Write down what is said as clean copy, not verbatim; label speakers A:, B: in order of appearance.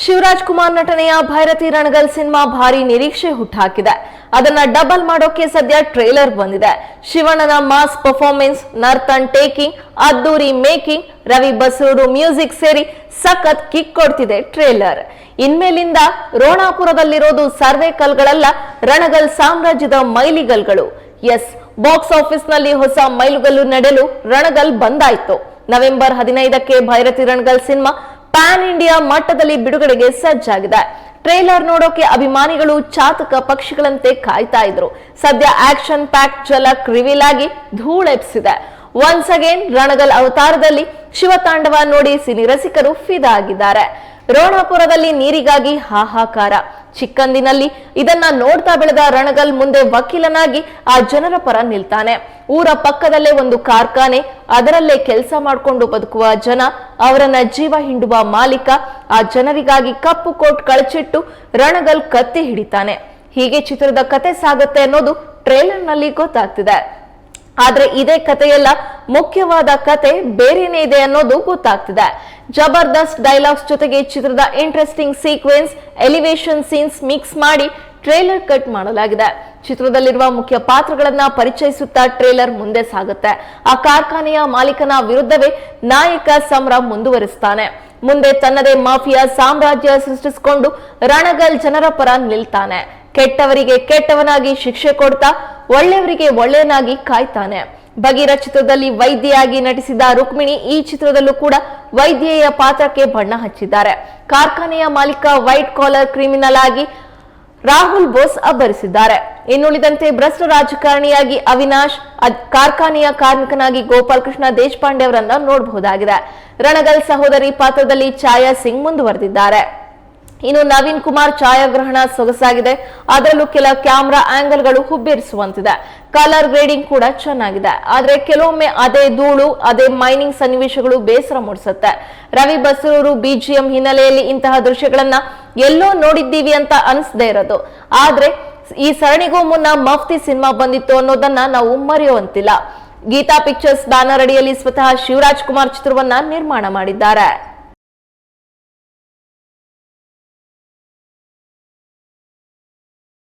A: ಶಿವರಾಜ್ ಕುಮಾರ್ ನಟನೆಯ ಭೈರತಿ ರಣಗಲ್ ಸಿನಿಮಾ ಭಾರಿ ನಿರೀಕ್ಷೆ ಹುಟ್ಟುಹಾಕಿದೆ. ಅದನ್ನ ಡಬಲ್ ಮಾಡೋಕೆ ಸದ್ಯ ಟ್ರೇಲರ್ ಬಂದಿದೆ. ಶಿವಣ್ಣನ ಮಾಸ್ ಪರ್ಫಾರ್ಮೆನ್ಸ್, ನರ್ತನ್ ಟೇಕಿಂಗ್, ಅದ್ದೂರಿ ಮೇಕಿಂಗ್, ರವಿ ಬಸರೂರು ಮ್ಯೂಸಿಕ್ ಸೇರಿ ಸಖತ್ ಕಿಕ್ ಕೊಡ್ತಿದೆ ಟ್ರೇಲರ್. ಇನ್ಮೇಲಿಂದ ರೋಣಾಪುರದಲ್ಲಿರೋದು ಸರ್ವೆ ಕಲ್ಗಳಲ್ಲ, ರಣಗಲ್ ಸಾಮ್ರಾಜ್ಯದ ಮೈಲಿಗಲ್ಗಳು. ಎಸ್, ಬಾಕ್ಸ್ ಆಫೀಸ್ ನಲ್ಲಿ ಹೊಸ ಮೈಲುಗಲ್ಲು ನಡೆಯಲು ರಣಗಲ್ ಬಂದಾಯ್ತು. ನವೆಂಬರ್ 15ಕ್ಕೆ Bhairathi Ranagal cinema pan India ಮಟ್ಟದಲ್ಲಿ ಬಿಡುಗಡೆಗೆ ಸಜ್ಜಾಗಿದೆ. ಟ್ರೇಲರ್ ನೋಡೋಕೆ ಅಭಿಮಾನಿಗಳು ಚಾತಕ ಪಕ್ಷಿಗಳಂತೆ ಕಾಯ್ತಾ ಇದ್ರು. ಸದ್ಯ ಆಕ್ಷನ್ ಪ್ಯಾಕ್ ಝಲಕ್ ರಿವೀಲ್ ಆಗಿ ಧೂಳೆಬ್ಸಿದೆ. ಒನ್ಸ್ ಅಗೇನ್ ರಣಗಲ್ ಅವತಾರದಲ್ಲಿ ಶಿವತಾಂಡವ ನೋಡಿ ಸಿನಿ ರಸಿಕರು ಫಿದಾ ಆಗಿದ್ದಾರೆ. ರೋಣಾಪುರದಲ್ಲಿ ನೀರಿಗಾಗಿ ಹಾಹಾಕಾರ. ಚಿಕ್ಕಂದಿನಲ್ಲಿ ಇದನ್ನ ನೋಡ್ತಾ ಬೆಳೆದ ರಣಗಲ್ ಮುಂದೆ ವಕೀಲನಾಗಿ ಆ ಜನರ ಪರ ನಿಲ್ತಾನೆ. ಊರ ಪಕ್ಕದಲ್ಲೇ ಒಂದು ಕಾರ್ಖಾನೆ, ಅದರಲ್ಲೇ ಕೆಲಸ ಮಾಡಿಕೊಂಡು ಬದುಕುವ ಜನ, ಅವರನ್ನ ಜೀವ ಹಿಂಡುವ ಮಾಲೀಕ, ಆ ಜನರಿಗಾಗಿ ಕಪ್ಪು ಕೋಟ್ ಕಳಚಿಟ್ಟು ರಣಗಲ್ ಕತ್ತಿ ಹಿಡಿತಾನೆ. ಹೀಗೆ ಚಿತ್ರದ ಕತೆ ಸಾಗುತ್ತೆ ಅನ್ನೋದು ಟ್ರೇಲರ್ ನಲ್ಲಿ ಗೊತ್ತಾಗ್ತಿದೆ. ಆದ್ರೆ ಇದೇ ಕಥೆಯಲ್ಲ, ಮುಖ್ಯವಾದ ಕತೆ ಬೇರೆನೇ ಇದೆ ಅನ್ನೋದು ಗೊತ್ತಾಗ್ತಿದೆ. ಜಬರ್ದಸ್ತ್ ಡೈಲಾಗ್ಸ್ ಜೊತೆಗೆ ಚಿತ್ರದ interesting sequence, elevation scenes mix ಮಾಡಿ ಟ್ರೇಲರ್ ಕಟ್ ಮಾಡಲಾಗಿದೆ. ಚಿತ್ರದಲ್ಲಿರುವ ಮುಖ್ಯ ಪಾತ್ರಗಳನ್ನ ಪರಿಚಯಿಸುತ್ತಾ ಟ್ರೇಲರ್ ಮುಂದೆ ಸಾಗುತ್ತೆ. ಆ ಕಾರ್ಖಾನೆಯ ಮಾಲೀಕನ ವಿರುದ್ಧವೇ ನಾಯಕ ಸಂಗ್ರಾಮ್ ಮುಂದುವರಿಸ್ತಾನೆ. ಮುಂದೆ ತನ್ನದೇ ಮಾಫಿಯಾ ಸಾಮ್ರಾಜ್ಯ ಸೃಷ್ಟಿಸಿಕೊಂಡು ರಣಗಲ್ ಜನರ ಪರ ನಿಲ್ತಾನೆ. ಕೆಟ್ಟವರಿಗೆ ಕೆಟ್ಟವನಾಗಿ ಶಿಕ್ಷೆ ಕೊಡ್ತಾ ಒಳ್ಳೆಯವರಿಗೆ ಒಳ್ಳೆಯನಾಗಿ ಕಾಯ್ತಾನೆ. ಬಗೀರ ಚಿತ್ರದಲ್ಲಿ ವೈದ್ಯೆಯಾಗಿ ನಟಿಸಿದ ರುಕ್ಮಿಣಿ ಈ ಚಿತ್ರದಲ್ಲೂ ಕೂಡ ವೈದ್ಯೆಯ ಪಾತ್ರಕ್ಕೆ ಬಣ್ಣ ಹಚ್ಚಿದ್ದಾರೆ. ಕಾರ್ಖಾನೆಯ ಮಾಲೀಕ ವೈಟ್ ಕಾಲರ್ ಕ್ರಿಮಿನಲ್ ಆಗಿ ರಾಹುಲ್ ಬೋಸ್ ಅಬ್ಬರಿಸಿದ್ದಾರೆ. ಇನ್ನುಳಿದಂತೆ ಭ್ರಷ್ಟ ರಾಜಕಾರಣಿಯಾಗಿ ಅವಿನಾಶ್, ಕಾರ್ಖಾನೆಯ ಕಾರ್ಮಿಕನಾಗಿ ಗೋಪಾಲ್ ಕೃಷ್ಣ ದೇಶಪಾಂಡೆ ಅವರನ್ನ ನೋಡಬಹುದಾಗಿದೆ. ರಣಗಲ್ ಸಹೋದರಿ ಪಾತ್ರದಲ್ಲಿ ಛಾಯಾ ಸಿಂಗ್ ಮುಂದುವರೆದಿದ್ದಾರೆ. ಇನ್ನು ನವೀನ್ ಕುಮಾರ್ ಛಾಯಾಗ್ರಹಣ ಸೊಗಸಾಗಿದೆ. ಅದರಲ್ಲೂ ಕೆಲ ಕ್ಯಾಮ್ರಾ ಆಂಗಲ್ಗಳು ಹುಬ್ಬೇರಿಸುವಂತಿದೆ. ಕಲರ್ ಗ್ರೇಡಿಂಗ್ ಕೂಡ ಚೆನ್ನಾಗಿದೆ. ಆದ್ರೆ ಕೆಲವೊಮ್ಮೆ ಅದೇ ಧೂಳು, ಅದೇ ಮೈನಿಂಗ್ ಸನ್ನಿವೇಶಗಳು ಬೇಸರ ಮೂಡಿಸುತ್ತೆ. ರವಿ ಬಸರೂರು ಬಿಜಿಎಂ ಹಿನ್ನೆಲೆಯಲ್ಲಿ ಇಂತಹ ದೃಶ್ಯಗಳನ್ನ ಎಲ್ಲೋ ನೋಡಿದ್ದೀವಿ ಅಂತ ಅನಿಸದೇ ಇರೋದು. ಆದ್ರೆ ಈ ಸರಣಿಗೂ ಮುನ್ನ ಮಫ್ತಿ ಸಿನಿಮಾ ಬಂದಿತ್ತು ಅನ್ನೋದನ್ನ ನಾವು ಮರೆಯುವಂತಿಲ್ಲ. ಗೀತಾ ಪಿಕ್ಚರ್ಸ್ ಬ್ಯಾನರ್ ಅಡಿಯಲ್ಲಿ ಸ್ವತಃ ಶಿವರಾಜ್ ಕುಮಾರ್ ಚಿತ್ರವನ್ನ ನಿರ್ಮಾಣ ಮಾಡಿದ್ದಾರೆ.